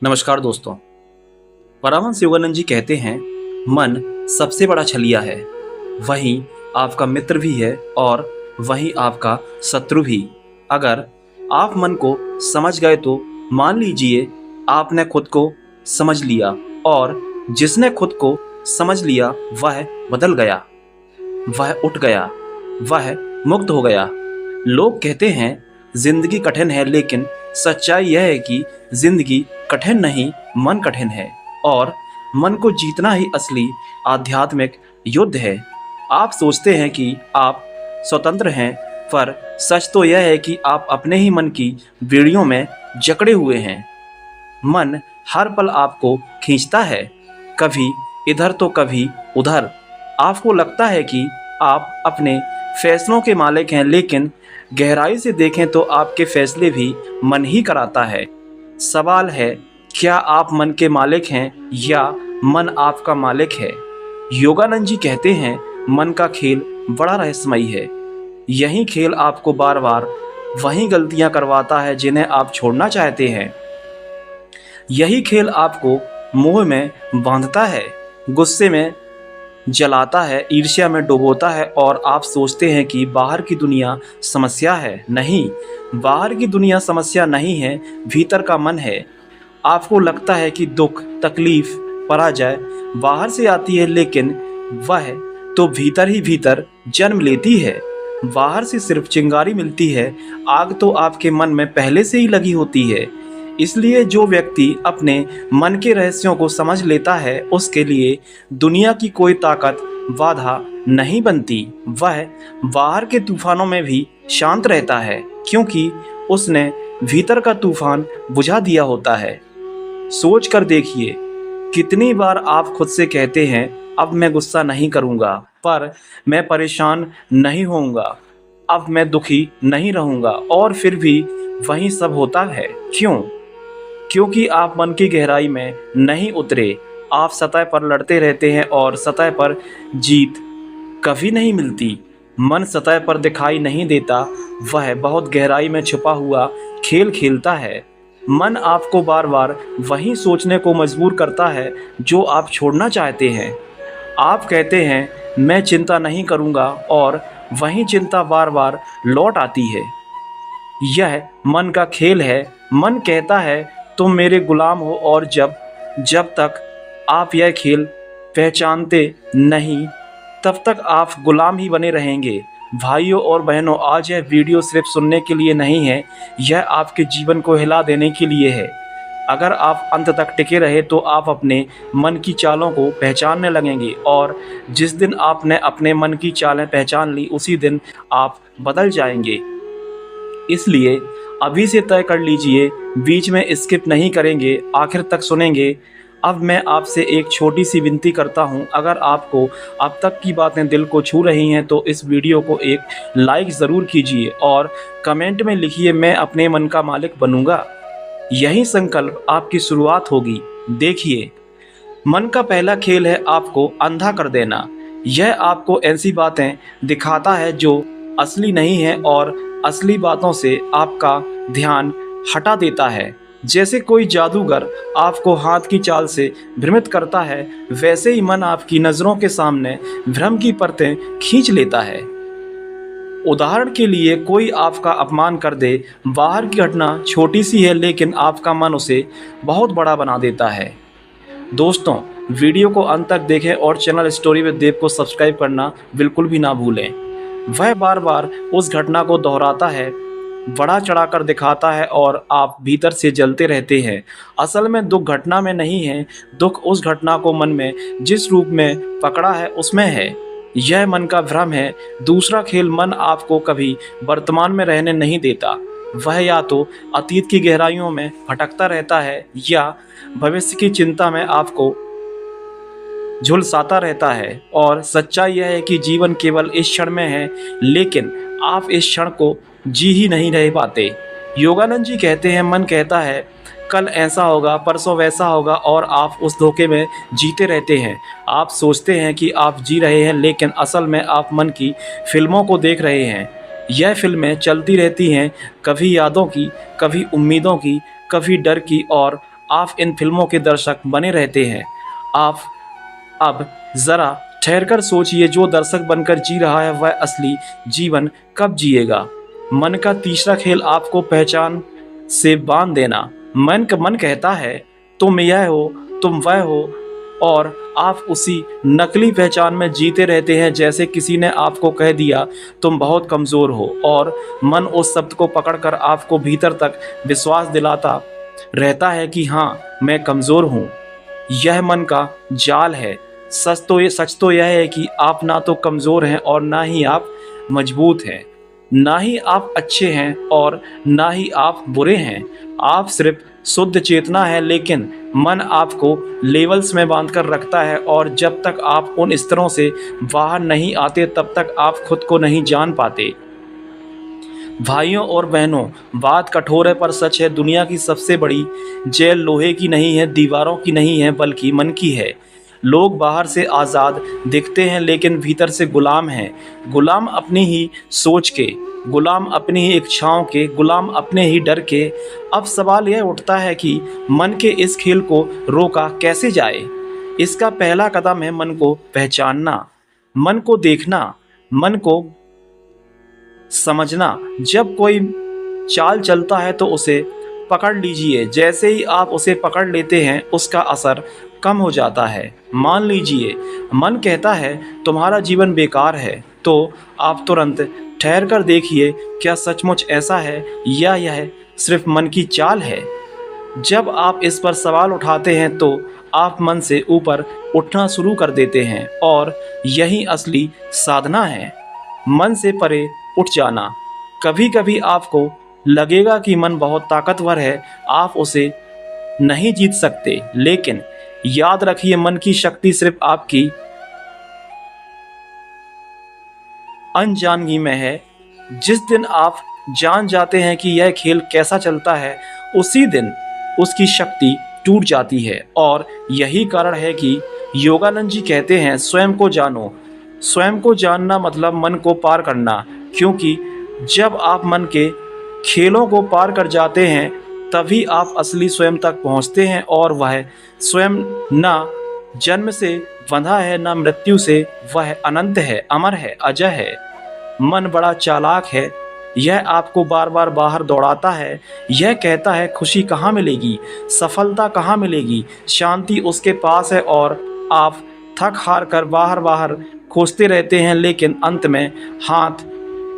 नमस्कार दोस्तों। परमहंस योगानंद जी कहते हैं, मन सबसे बड़ा छलिया है। वही आपका मित्र भी है और वही आपका शत्रु भी। अगर आप मन को समझ गए तो मान लीजिए आपने खुद को समझ लिया, और जिसने खुद को समझ लिया वह बदल गया, वह उठ गया, वह मुक्त हो गया। लोग कहते हैं जिंदगी कठिन है, लेकिन सच्चाई यह है कि जिंदगी कठिन नहीं, मन कठिन है। और मन को जीतना ही असली आध्यात्मिक युद्ध है। आप सोचते हैं कि आप स्वतंत्र हैं, पर सच तो यह है कि आप अपने ही मन की बेड़ियों में जकड़े हुए हैं। मन हर पल आपको खींचता है, कभी इधर तो कभी उधर। आपको लगता है कि आप अपने फैसलों के मालिक हैं, लेकिन गहराई से देखें तो आपके फैसले भी मन ही कराता है। सवाल है, क्या आप मन के मालिक हैं या मन आपका मालिक है? योगानंद जी कहते हैं, मन का खेल बड़ा रहस्यमयी है। यही खेल आपको बार बार वही गलतियां करवाता है जिन्हें आप छोड़ना चाहते हैं। यही खेल आपको मोह में बांधता है, गुस्से में जलाता है, ईर्ष्या में डुबोता है, और आप सोचते हैं कि बाहर की दुनिया समस्या है। नहीं, बाहर की दुनिया समस्या नहीं है, भीतर का मन है। आपको लगता है कि दुख, तकलीफ, पराजय बाहर से आती है, लेकिन वह तो भीतर ही भीतर जन्म लेती है। बाहर से सिर्फ चिंगारी मिलती है, आग तो आपके मन में पहले से ही लगी होती है। इसलिए जो व्यक्ति अपने मन के रहस्यों को समझ लेता है, उसके लिए दुनिया की कोई ताकत बाधा नहीं बनती। वह बाहर के तूफानों में भी शांत रहता है, क्योंकि उसने भीतर का तूफान बुझा दिया होता है। सोच कर देखिए, कितनी बार आप खुद से कहते हैं, अब मैं गुस्सा नहीं करूंगा, पर मैं परेशान नहीं होऊंगा, अब मैं दुखी नहीं रहूंगा, और फिर भी वही सब होता है। क्यों? क्योंकि आप मन की गहराई में नहीं उतरे। आप सतह पर लड़ते रहते हैं और सतह पर जीत कभी नहीं मिलती। मन सतह पर दिखाई नहीं देता, वह बहुत गहराई में छुपा हुआ खेल खेलता है। मन आपको बार बार वही सोचने को मजबूर करता है जो आप छोड़ना चाहते हैं। आप कहते हैं, मैं चिंता नहीं करूँगा, और वही चिंता बार बार लौट आती है। यह मन का खेल है। मन कहता है, तुम मेरे गुलाम हो, और जब तक आप यह खेल पहचानते नहीं, तब तक आप गुलाम ही बने रहेंगे। भाइयों और बहनों, आज यह वीडियो सिर्फ सुनने के लिए नहीं है, यह आपके जीवन को हिला देने के लिए है। अगर आप अंत तक टिके रहे तो आप अपने मन की चालों को पहचानने लगेंगे, और जिस दिन आपने अपने मन की चालें पहचान ली, उसी दिन आप बदल जाएंगे। इसलिए अभी से तय कर लीजिए, बीच में स्किप नहीं करेंगे, आखिर तक सुनेंगे। अब मैं आपसे एक छोटी सी विनती करता हूं, अगर आपको अब तक की बातें दिल को छू रही हैं तो इस वीडियो को एक लाइक ज़रूर कीजिए और कमेंट में लिखिए, मैं अपने मन का मालिक बनूंगा। यही संकल्प आपकी शुरुआत होगी। देखिए, मन का पहला खेल है आपको अंधा कर देना। यह आपको ऐसी बातें दिखाता है जो असली नहीं है, और असली बातों से आपका ध्यान हटा देता है। जैसे कोई जादूगर आपको हाथ की चाल से भ्रमित करता है, वैसे ही मन आपकी नज़रों के सामने भ्रम की परतें खींच लेता है। उदाहरण के लिए, कोई आपका अपमान कर दे। बाहर की घटना छोटी सी है, लेकिन आपका मन उसे बहुत बड़ा बना देता है। दोस्तों, वीडियो को अंत तक देखें और चैनल स्टोरी विद देव को सब्सक्राइब करना बिल्कुल भी ना भूलें। वह बार बार उस घटना को दोहराता है, बढ़ा चढ़ाकर दिखाता है, और आप भीतर से जलते रहते हैं। असल में दुख घटना में नहीं है, दुख उस घटना को मन में जिस रूप में पकड़ा है उसमें है। यह मन का भ्रम है। दूसरा खेल, मन आपको कभी वर्तमान में रहने नहीं देता। वह या तो अतीत की गहराइयों में भटकता रहता है, या भविष्य की चिंता में आपको झुलसाता रहता है। और सच्चाई यह है कि जीवन केवल इस क्षण में है, लेकिन आप इस क्षण को जी ही नहीं रह पाते। योगानंद जी कहते हैं, मन कहता है कल ऐसा होगा, परसों वैसा होगा, और आप उस धोखे में जीते रहते हैं। आप सोचते हैं कि आप जी रहे हैं, लेकिन असल में आप मन की फिल्मों को देख रहे हैं। यह फिल्में चलती रहती हैं, कभी यादों की, कभी उम्मीदों की, कभी डर की, और आप इन फिल्मों के दर्शक बने रहते हैं। आप अब ज़रा ठहरकर सोचिए, जो दर्शक बनकर जी रहा है वह असली जीवन कब जिएगा? मन का तीसरा खेल आपको पहचान से बांध देना। मन कहता है तुम यह हो, तुम वह हो, और आप उसी नकली पहचान में जीते रहते हैं। जैसे किसी ने आपको कह दिया तुम बहुत कमज़ोर हो, और मन उस शब्द को पकड़कर आपको भीतर तक विश्वास दिलाता रहता है कि हाँ, मैं कमज़ोर हूँ। यह मन का जाल है। सच तो यह है कि आप ना तो कमज़ोर हैं और ना ही आप मजबूत हैं, ना ही आप अच्छे हैं और ना ही आप बुरे हैं। आप सिर्फ शुद्ध चेतना है, लेकिन मन आपको लेवल्स में बांधकर रखता है, और जब तक आप उन स्तरों से बाहर नहीं आते तब तक आप खुद को नहीं जान पाते। भाइयों और बहनों, बात कठोर है पर सच है। दुनिया की सबसे बड़ी जेल लोहे की नहीं है, दीवारों की नहीं है, बल्कि मन की है। लोग बाहर से आज़ाद दिखते हैं लेकिन भीतर से गुलाम हैं। गुलाम अपनी ही सोच के, गुलाम अपनी ही इच्छाओं के, गुलाम अपने ही डर के। अब सवाल यह उठता है कि मन के इस खेल को रोका कैसे जाए। इसका पहला कदम है मन को पहचानना, मन को देखना, मन को समझना। जब कोई चाल चलता है तो उसे पकड़ लीजिए। जैसे ही आप उसे पकड़ लेते हैं उसका असर कम हो जाता है। मान लीजिए मन कहता है तुम्हारा जीवन बेकार है, तो आप तुरंत ठहर कर देखिए, क्या सचमुच ऐसा है या यह सिर्फ मन की चाल है? जब आप इस पर सवाल उठाते हैं तो आप मन से ऊपर उठना शुरू कर देते हैं, और यही असली साधना है, मन से परे उठ जाना। कभी कभी आपको लगेगा कि मन बहुत ताकतवर है, आप उसे नहीं जीत सकते, लेकिन याद रखिए मन की शक्ति सिर्फ आपकी अनजानगी में है। जिस दिन आप जान जाते हैं कि यह खेल कैसा चलता है, उसी दिन उसकी शक्ति टूट जाती है। और यही कारण है कि योगानंद जी कहते हैं स्वयं को जानो। स्वयं को जानना मतलब मन को पार करना, क्योंकि जब आप मन के खेलों को पार कर जाते हैं तभी आप असली स्वयं तक पहुंचते हैं, और वह स्वयं ना जन्म से बंधा है ना मृत्यु से, वह अनंत है, अमर है, अजय है। मन बड़ा चालाक है, यह आपको बार बार बाहर दौड़ाता है। यह कहता है खुशी कहाँ मिलेगी, सफलता कहाँ मिलेगी, शांति उसके पास है, और आप थक हार कर बाहर बाहर खोजते रहते हैं, लेकिन अंत में हाथ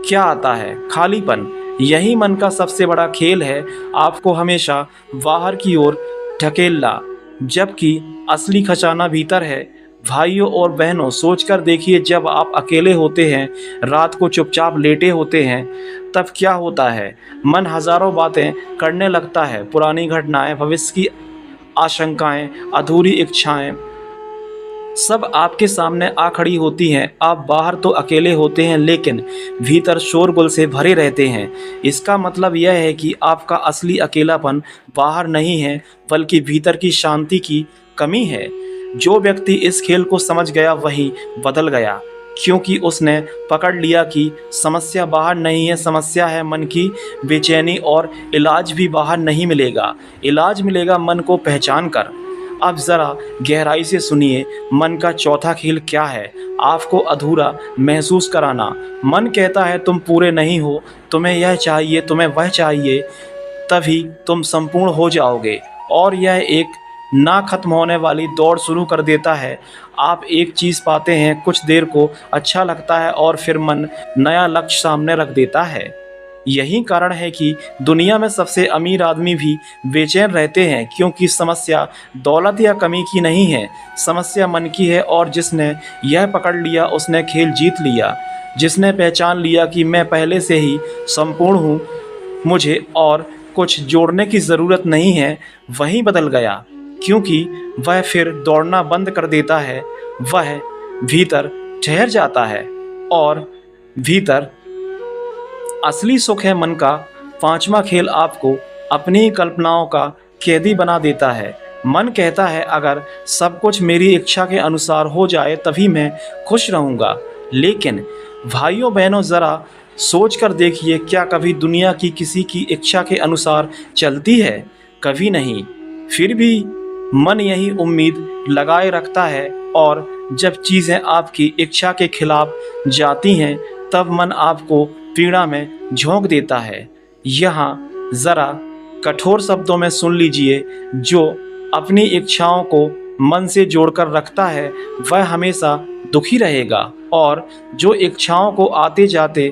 क्या आता है? खालीपन। यही मन का सबसे बड़ा खेल है, आपको हमेशा बाहर की ओर ढकेलना, जबकि असली खजाना भीतर है। भाइयों और बहनों, सोचकर देखिए, जब आप अकेले होते हैं, रात को चुपचाप लेटे होते हैं, तब क्या होता है? मन हजारों बातें करने लगता है। पुरानी घटनाएं, भविष्य की आशंकाएं, अधूरी इच्छाएं सब आपके सामने आ खड़ी होती हैं। आप बाहर तो अकेले होते हैं, लेकिन भीतर शोरगुल से भरे रहते हैं। इसका मतलब यह है कि आपका असली अकेलापन बाहर नहीं है, बल्कि भीतर की शांति की कमी है। जो व्यक्ति इस खेल को समझ गया वही बदल गया, क्योंकि उसने पकड़ लिया कि समस्या बाहर नहीं है, समस्या है मन की बेचैनी, और इलाज भी बाहर नहीं मिलेगा, इलाज मिलेगा मन को पहचान कर। अब ज़रा गहराई से सुनिए, मन का चौथा खेल क्या है? आपको अधूरा महसूस कराना। मन कहता है तुम पूरे नहीं हो, तुम्हें यह चाहिए, तुम्हें वह चाहिए, तभी तुम संपूर्ण हो जाओगे। और यह एक ना खत्म होने वाली दौड़ शुरू कर देता है। आप एक चीज़ पाते हैं, कुछ देर को अच्छा लगता है, और फिर मन नया लक्ष्य सामने रख देता है। यही कारण है कि दुनिया में सबसे अमीर आदमी भी बेचैन रहते हैं, क्योंकि समस्या दौलत या कमी की नहीं है, समस्या मन की है। और जिसने यह पकड़ लिया उसने खेल जीत लिया। जिसने पहचान लिया कि मैं पहले से ही संपूर्ण हूँ, मुझे और कुछ जोड़ने की ज़रूरत नहीं है, वही बदल गया, क्योंकि वह फिर दौड़ना बंद कर देता है। वह भीतर ठहर जाता है, और भीतर असली सुख है। मन का पांचवा खेल आपको अपनी ही कल्पनाओं का कैदी बना देता है। मन कहता है अगर सब कुछ मेरी इच्छा के अनुसार हो जाए तभी मैं खुश रहूँगा। लेकिन भाइयों बहनों, ज़रा सोच कर देखिए, क्या कभी दुनिया की किसी की इच्छा के अनुसार चलती है? कभी नहीं। फिर भी मन यही उम्मीद लगाए रखता है और जब चीज़ें आपकी इच्छा के खिलाफ जाती हैं तब मन आपको पीड़ा में झोंक देता है। यहाँ ज़रा कठोर शब्दों में सुन लीजिए, जो अपनी इच्छाओं को मन से जोड़कर रखता है वह हमेशा दुखी रहेगा और जो इच्छाओं को आते जाते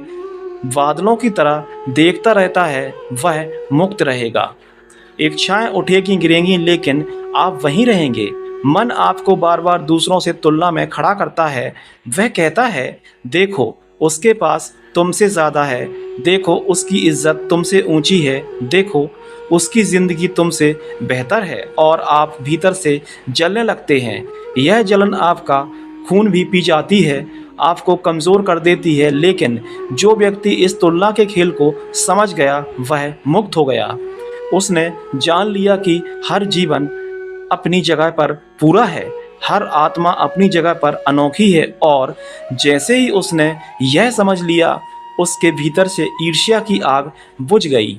बादलों की तरह देखता रहता है वह मुक्त रहेगा। इच्छाएं उठेगी गिरेंगी लेकिन आप वहीं रहेंगे। मन आपको बार बार दूसरों से तुलना में खड़ा करता है। वह कहता है, देखो उसके पास तुमसे ज़्यादा है, देखो उसकी इज्जत तुमसे ऊंची है, देखो उसकी ज़िंदगी तुमसे बेहतर है। और आप भीतर से जलने लगते हैं। यह जलन आपका खून भी पी जाती है, आपको कमज़ोर कर देती है। लेकिन जो व्यक्ति इस तुलना के खेल को समझ गया वह मुक्त हो गया। उसने जान लिया कि हर जीवन अपनी जगह पर पूरा है, हर आत्मा अपनी जगह पर अनोखी है। और जैसे ही उसने यह समझ लिया उसके भीतर से ईर्ष्या की आग बुझ गई।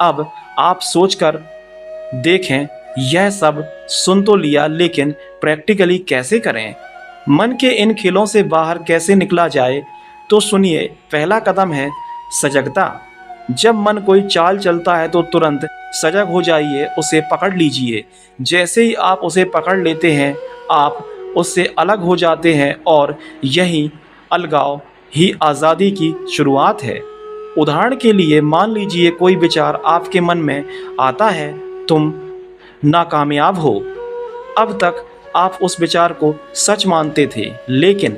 अब आप सोचकर देखें, यह सब सुन तो लिया लेकिन प्रैक्टिकली कैसे करें? मन के इन खेलों से बाहर कैसे निकला जाए? तो सुनिए, पहला कदम है सजगता। जब मन कोई चाल चलता है तो तुरंत सजग हो जाइए, उसे पकड़ लीजिए। जैसे ही आप उसे पकड़ लेते हैं आप उससे अलग हो जाते हैं और यही अलगाव ही आज़ादी की शुरुआत है। उदाहरण के लिए मान लीजिए कोई विचार आपके मन में आता है, तुम नाकामयाब हो। अब तक आप उस विचार को सच मानते थे, लेकिन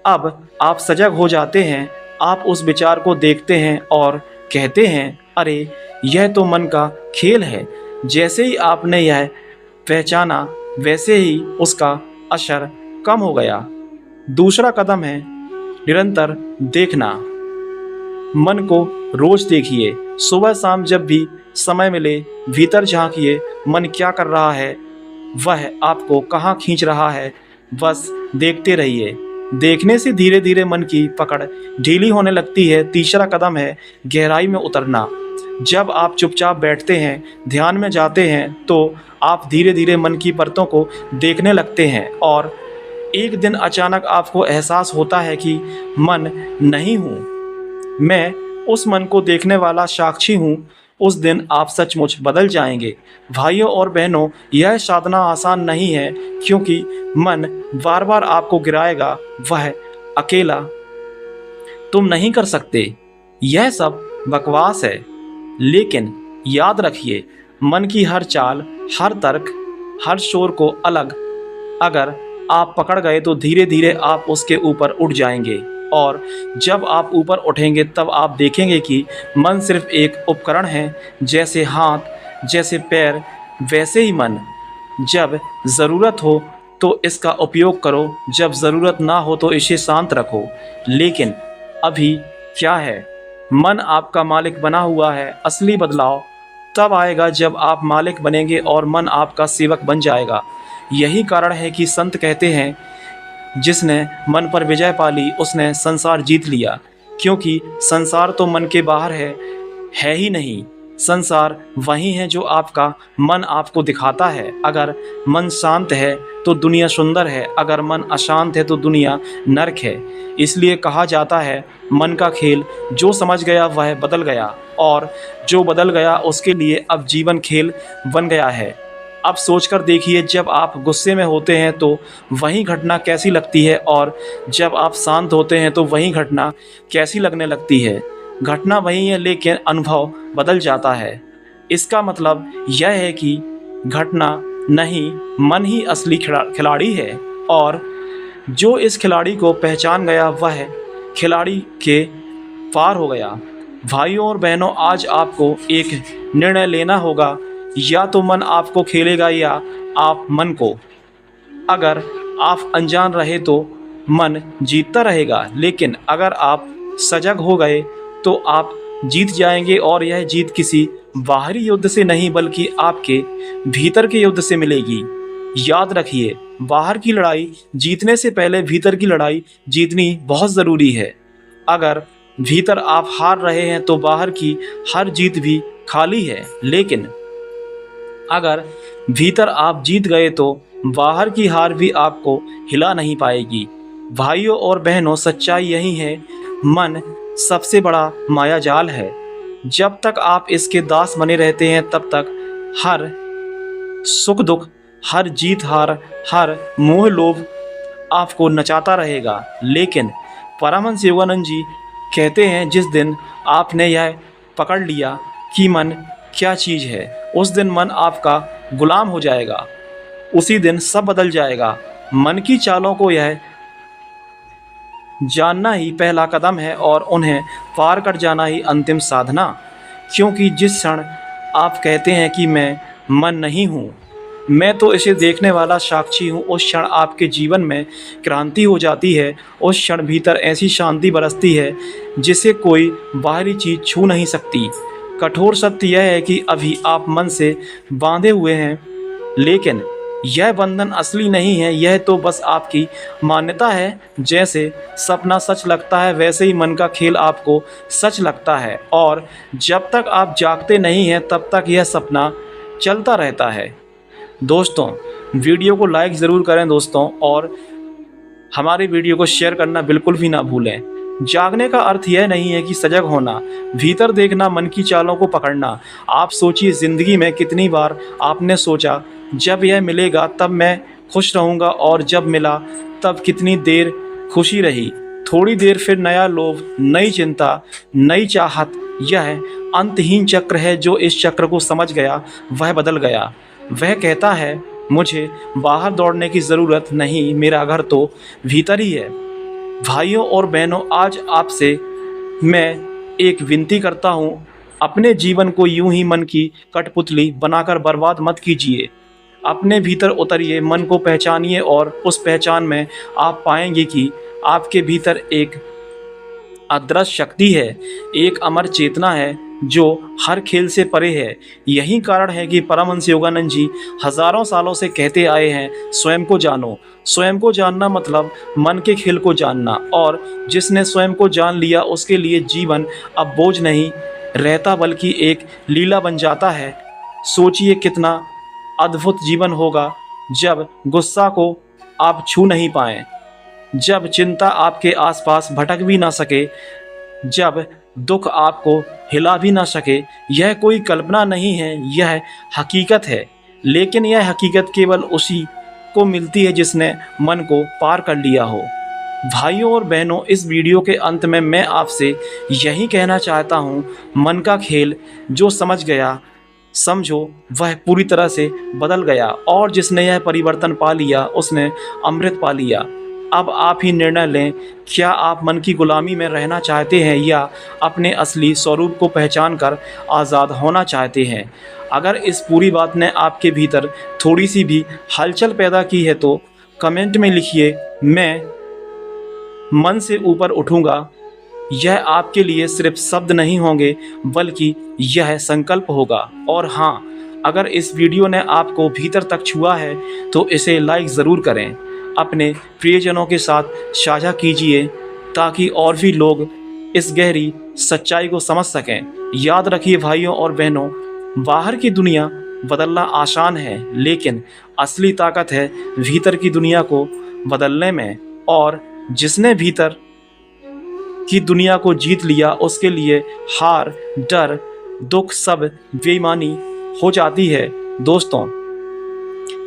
अब आप सजग हो जाते हैं। आप उस विचार को देखते हैं और कहते हैं, अरे यह तो मन का खेल है। जैसे ही आपने यह पहचाना वैसे ही उसका असर कम हो गया। दूसरा कदम है निरंतर देखना। मन को रोज देखिए, सुबह शाम जब भी समय मिले भीतर झांकिए। मन क्या कर रहा है, वह आपको कहाँ खींच रहा है, बस देखते रहिए। देखने से धीरे धीरे मन की पकड़ ढीली होने लगती है। तीसरा कदम है गहराई में उतरना। जब आप चुपचाप बैठते हैं, ध्यान में जाते हैं, तो आप धीरे धीरे मन की परतों को देखने लगते हैं और एक दिन अचानक आपको एहसास होता है कि मन नहीं हूँ, मैं उस मन को देखने वाला साक्षी हूँ। उस दिन आप सचमुच बदल जाएंगे। भाइयों और बहनों, यह साधना आसान नहीं है क्योंकि मन बार बार आपको गिराएगा। वह अकेला तुम नहीं कर सकते, यह सब बकवास है। लेकिन याद रखिए, मन की हर चाल, हर तर्क, हर शोर को अलग अगर आप पकड़ गए तो धीरे धीरे आप उसके ऊपर उठ जाएंगे। और जब आप ऊपर उठेंगे तब आप देखेंगे कि मन सिर्फ एक उपकरण है। जैसे हाथ, जैसे पैर, वैसे ही मन। जब ज़रूरत हो तो इसका उपयोग करो, जब ज़रूरत ना हो तो इसे शांत रखो। लेकिन अभी क्या है, मन आपका मालिक बना हुआ है। असली बदलाव तब आएगा जब आप मालिक बनेंगे और मन आपका सेवक बन जाएगा। यही कारण है कि संत कहते हैं, जिसने मन पर विजय पा ली उसने संसार जीत लिया। क्योंकि संसार तो मन के बाहर है ही नहीं। संसार वही है जो आपका मन आपको दिखाता है। अगर मन शांत है तो दुनिया सुंदर है, अगर मन अशांत है तो दुनिया नरक है। इसलिए कहा जाता है, मन का खेल जो समझ गया वह बदल गया, और जो बदल गया उसके लिए अब जीवन खेल बन गया है। अब सोचकर देखिए, जब आप गुस्से में होते हैं तो वही घटना कैसी लगती है, और जब आप शांत होते हैं तो वही घटना कैसी लगने लगती है। घटना वही है लेकिन अनुभव बदल जाता है। इसका मतलब यह है कि घटना नहीं, मन ही असली खिलाड़ी है, और जो इस खिलाड़ी को पहचान गया वह खिलाड़ी के पार हो गया। भाइयों और बहनों, आज आपको एक निर्णय लेना होगा, या तो मन आपको खेलेगा या आप मन को। अगर आप अनजान रहे तो मन जीतता रहेगा, लेकिन अगर आप सजग हो गए तो आप जीत जाएंगे। और यह जीत किसी बाहरी युद्ध से नहीं बल्कि आपके भीतर के युद्ध से मिलेगी। याद रखिए, बाहर की लड़ाई जीतने से पहले भीतर की लड़ाई जीतनी बहुत ज़रूरी है। अगर भीतर आप हार रहे हैं तो बाहर की हर जीत भी खाली है। लेकिन अगर भीतर आप जीत गए तो बाहर की हार भी आपको हिला नहीं पाएगी। भाइयों और बहनों, सच्चाई यही है, मन सबसे बड़ा मायाजाल है। जब तक आप इसके दास बने रहते हैं तब तक हर सुख दुख, हर जीत हार, हर मोह लोभ आपको नचाता रहेगा। लेकिन परमहंस योगानंद जी कहते हैं, जिस दिन आपने यह पकड़ लिया कि मन क्या चीज़ है, उस दिन मन आपका गुलाम हो जाएगा। उसी दिन सब बदल जाएगा। मन की चालों को यह जानना ही पहला कदम है और उन्हें पार कर जाना ही अंतिम साधना। क्योंकि जिस क्षण आप कहते हैं कि मैं मन नहीं हूँ, मैं तो इसे देखने वाला साक्षी हूँ, उस क्षण आपके जीवन में क्रांति हो जाती है। उस क्षण भीतर ऐसी शांति बरसती है जिसे कोई बाहरी चीज़ छू नहीं सकती। कठोर सत्य यह है कि अभी आप मन से बांधे हुए हैं, लेकिन यह बंधन असली नहीं है, यह तो बस आपकी मान्यता है। जैसे सपना सच लगता है वैसे ही मन का खेल आपको सच लगता है, और जब तक आप जागते नहीं हैं तब तक यह सपना चलता रहता है। दोस्तों, वीडियो को लाइक ज़रूर करें दोस्तों, और हमारे वीडियो को शेयर करना बिल्कुल भी ना भूलें। जागने का अर्थ यह नहीं है कि सजग होना, भीतर देखना, मन की चालों को पकड़ना। आप सोचिए, ज़िंदगी में कितनी बार आपने सोचा जब यह मिलेगा तब मैं खुश रहूँगा, और जब मिला तब कितनी देर खुशी रही, थोड़ी देर फिर नया लोभ, नई चिंता, नई चाहत। यह अंतहीन चक्र है। जो इस चक्र को समझ गया वह बदल गया। वह कहता है, मुझे बाहर दौड़ने की ज़रूरत नहीं, मेरा घर तो भीतर ही है। भाइयों और बहनों, आज आपसे मैं एक विनती करता हूँ, अपने जीवन को यूं ही मन की कठपुतली बनाकर बर्बाद मत कीजिए। अपने भीतर उतरिए, मन को पहचानिए, और उस पहचान में आप पाएंगे कि आपके भीतर एक अदृश्य शक्ति है, एक अमर चेतना है जो हर खेल से परे है। यही कारण है कि परमहंस योगानंद जी हजारों सालों से कहते आए हैं, स्वयं को जानो। स्वयं को जानना मतलब मन के खेल को जानना, और जिसने स्वयं को जान लिया उसके लिए जीवन अब बोझ नहीं रहता बल्कि एक लीला बन जाता है। सोचिए कितना अद्भुत जीवन होगा जब गुस्सा को आप छू नहीं पाएं, जब चिंता आपके आसपास भटक भी ना सके, जब दुख आपको हिला भी ना सके। यह कोई कल्पना नहीं है, यह हकीकत है। लेकिन यह हकीकत केवल उसी को मिलती है जिसने मन को पार कर लिया हो। भाइयों और बहनों, इस वीडियो के अंत में मैं आपसे यही कहना चाहता हूँ, मन का खेल जो समझ गया, समझो वह पूरी तरह से बदल गया, और जिसने यह परिवर्तन पा लिया उसने अमृत पा लिया। अब आप ही निर्णय लें, क्या आप मन की गुलामी में रहना चाहते हैं या अपने असली स्वरूप को पहचान कर आज़ाद होना चाहते हैं। अगर इस पूरी बात ने आपके भीतर थोड़ी सी भी हलचल पैदा की है तो कमेंट में लिखिए, मैं मन से ऊपर उठूंगा। यह आपके लिए सिर्फ शब्द नहीं होंगे बल्कि यह संकल्प होगा। और हाँ, अगर इस वीडियो ने आपको भीतर तक छुआ है तो इसे लाइक ज़रूर करें, अपने प्रियजनों के साथ साझा कीजिए ताकि और भी लोग इस गहरी सच्चाई को समझ सकें। याद रखिए भाइयों और बहनों, बाहर की दुनिया बदलना आसान है, लेकिन असली ताकत है भीतर की दुनिया को बदलने में। और जिसने भीतर की दुनिया को जीत लिया उसके लिए हार, डर, दुख सब बेईमानी हो जाती है। दोस्तों,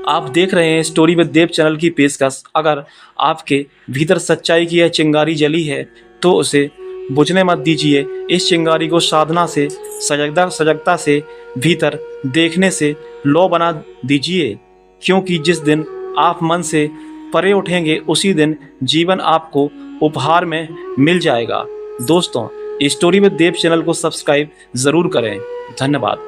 आप देख रहे हैं स्टोरी विद देव चैनल की पेशकश। अगर आपके भीतर सच्चाई की यह चिंगारी जली है तो उसे बुझने मत दीजिए। इस चिंगारी को साधना से, सजगता से, भीतर देखने से लौ बना दीजिए, क्योंकि जिस दिन आप मन से परे उठेंगे उसी दिन जीवन आपको उपहार में मिल जाएगा। दोस्तों, स्टोरी विद देव चैनल को सब्सक्राइब ज़रूर करें। धन्यवाद।